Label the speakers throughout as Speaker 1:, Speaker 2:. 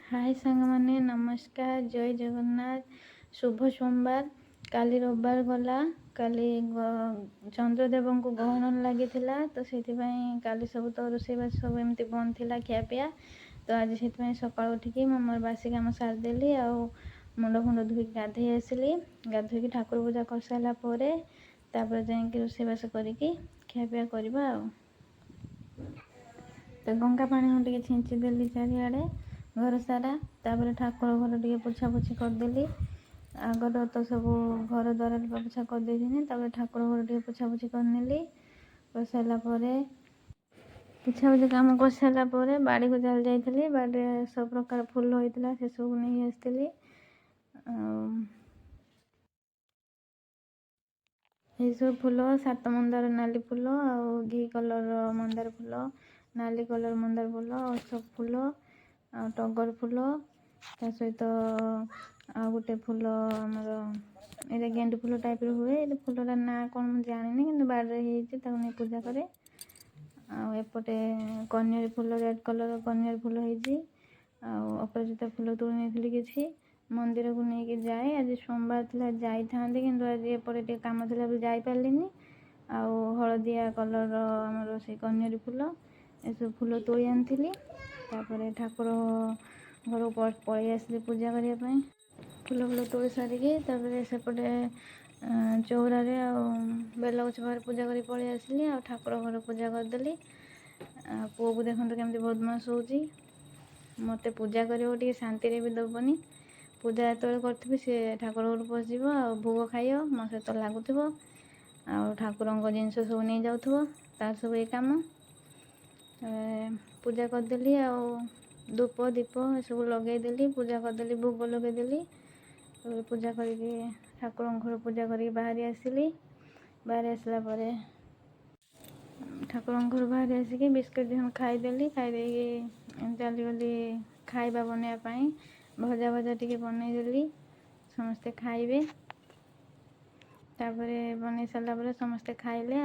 Speaker 1: हाय सांग माने नमस्कार जय जगन्नाथ शुभ सोमवार काली रविवार गला काली चंद्रदेव को ग्रहण लगी तो से काली सब तो रोषेबास सब एमती बंद थी खियापिया तो आज से सका उठिकी मोर बासी कम सारिदेली आ मुंड फुंड धोई गाधे आसली गाधोई ठाकुर पूजा कर सारापर जा रोषेबास करके खियापिया करवा तो गंगा पानी टे छींचीदेली चारिआडे घर सारा तापर ठाकुर घर टे पोछापोछी करदेली आगर तो सब घर द्वार पोछा करदे ठाकुर घर टे पोछापोछी करनेली कर सारापर पोछापोछी कम कर सारापर बाड़ी को चली जाइली बाड़ी सब प्रकार फूल होता से सब नहीं आसती ये सब फूल सात मंदार नाली फूल आ घी कलर मंदार फूल नाली कलर मंदार फूल अशोक फूल टगर फूल ता सहित आ गोटे फूल आमर ये गेंडू फूल टाइप हुए ये फूलर ना कौन मुझे जानी कि बाड़े नहीं पूजा करे आएपटे कनियारी फूल रेड कलर कनियारी फूल अपराजिता फूल तोड़ नहीं किसी मंदिर को लेकिन जाए आज सोमवार था जाई कि आज एपटे कम थी जापारे हलदिया कलर आमर से कनियारी फूल एसब फूल तोड़ी आनी ठाकुर घर पलि आसली पूजा करने फूल फूल तोड़ सारिकी सेपटे चौरा बेल गछ पाखे पूजा कर पलि आसली ठाकुर घर पूजा करदेली पुओ को देखते केमती बदमाश होची मत पूजा कर शांति भी दबनी पूजा जो करी सी ठाकुर घर पशिज भोग खाइब मो सहित लगुव ठाकुर जिनस सब नहीं जाऊ तार सब ये कम पूजा करदेली धूप दीप सब लगेदेली पूजा करदेली भोग लगेदेली पूजा करके ठाकुर घर पूजा करके बाहरी आसली बाहरी आसला ठाकुर घर बाहरी आसिक बिस्कुट खाईदेली खाईदे चलीगली खाଇବା बनवाई भजा भजा टी बनईदेली समस्ते खाइबे तापर बन सारापर समस्ते खाइले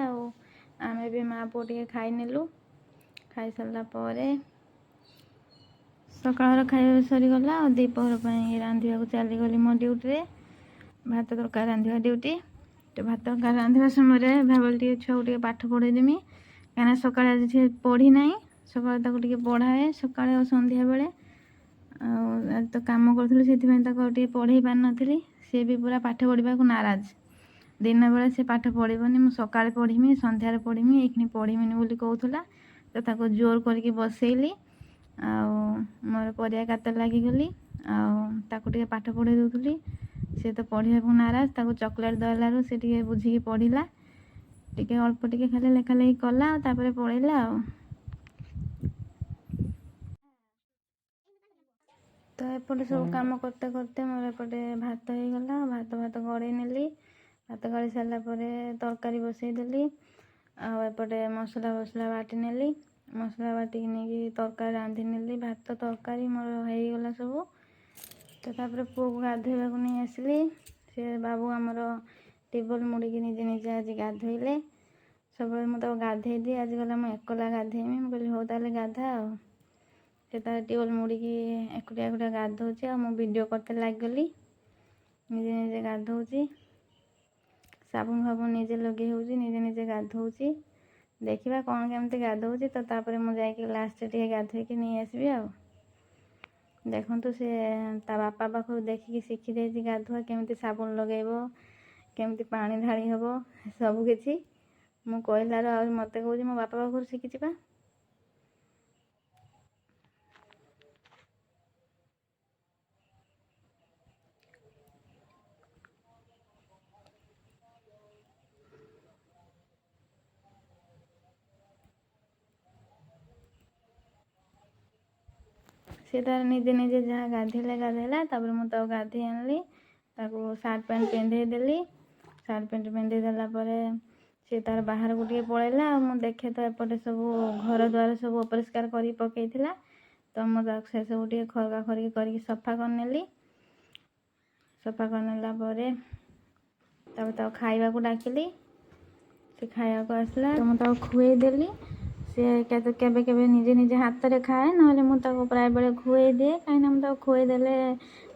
Speaker 1: आमे भी माँ पुओ टे खाईनेलु खाई सारापर सकाल खाଇବା सरीगला दीपहर रांधा चलीगली मो ड्यूटी भात तरकारी रांधा ड्यूटी तो भात तरकारी रांधा समय भाविली छुआ टे पाठ पढ़ेदेमी कहीं सका आज पढ़ी ना सका पढ़ाए सका संध्या बेले आज तो कम करी से पढ़े पार नी सी भी पूरा पाठ पढ़ा को नाराज दिन बेले से पाठ पढ़नी मुझे सका पढ़ी संध्यार पढ़ी ये पढ़ीमिनी बोली कहूला तो जोर करके बसैली मोर परिया कातर लगिगली टे पाठ पढ़े दूसरी सी तो पढ़ा को नाराज ताको चॉकलेट दलारू सी बुझी पढ़ला टे अल्प टे खाली लेखा लेखी कला पलैला तो एपटे सब कम करते करते मोर एपटे भात हो गला भात भात गड़े नेली भात गड़ी सारापर तरकारी बसईदेली आएपटे मसला फसला बाटी नेली मसला बाटिक नहीं तरकारी रांधि नेली भात तरकारी मोर होगला सब तो तापर पुओ को गाधोवा को नहीं आसली से बाबू आमर टेबल मुड़िकी निजे निजे आज गाधोइले सब मुझे गाधे दिए आज गला मुझे एकला गाधेमी मुझे हो ताले गाधा से टेबल मुड़िकी एकुटिया एकुटिया गाधोची वीडियो करते लगली निजे निजे गाधोची साबुन फाबुन निजे लगे होची निजे निजे गाधोची देखा कौन केमती गाधोची तो तापर मुझे लास्ट टे गाधोईकी नहीं आसबि देखु सी ता बापा पाखु देखिकी शिखी गाधुआ केमती साबुन लगेब केमती पानी ढाली हम सबकि मु कहलार मत कह मो बापा पाखु शिखी पा से तार निजे निजे जहाँ गाधेला गाधेला तापर मुझे गाधे आनली सार्ट पैंट पिंधेदेली सार्ट पैंट पिंधेदेला सी तार बाहर को टे पलैला मुझे देखे तो एपटे सब घर द्वार सब अपरिष्कार कर पकईला तो मुझे से सब टे खरका खरकी कर सफा करनेली सफा करनेला खाइबा को डाकिली से खाया को आसला तो मुझे खुएदेली सी केबे केबे निजे निजे हाथ में खाए ना मुझे प्राय बेले खुए दिए कहीं मुझे खुएदेले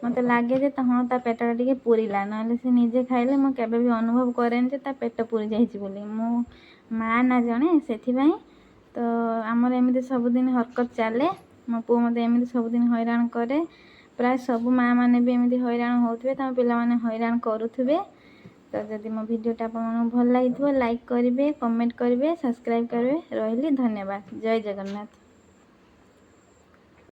Speaker 1: मत लगे जे हाँ ता पेटा टे पूरीला ना सी निजे खाइले मुझे केबे भी अनुभव करें जे ता पेट पूरी जाइए मो माँ ना जड़े से तो आमर एमती सबुदिन हरकत चले मो पु मत एमती सबुदिन हैरान करे प्राय सब माँ मैंने भी एमती हैरान होते तम पिला माने हैरान करुवे। तो जदि मो भिडियोटा आपको भल लगी लाइक करेंगे कमेंट करेंगे सब्सक्राइब करेंगे रही धन्यवाद जय जगन्नाथ।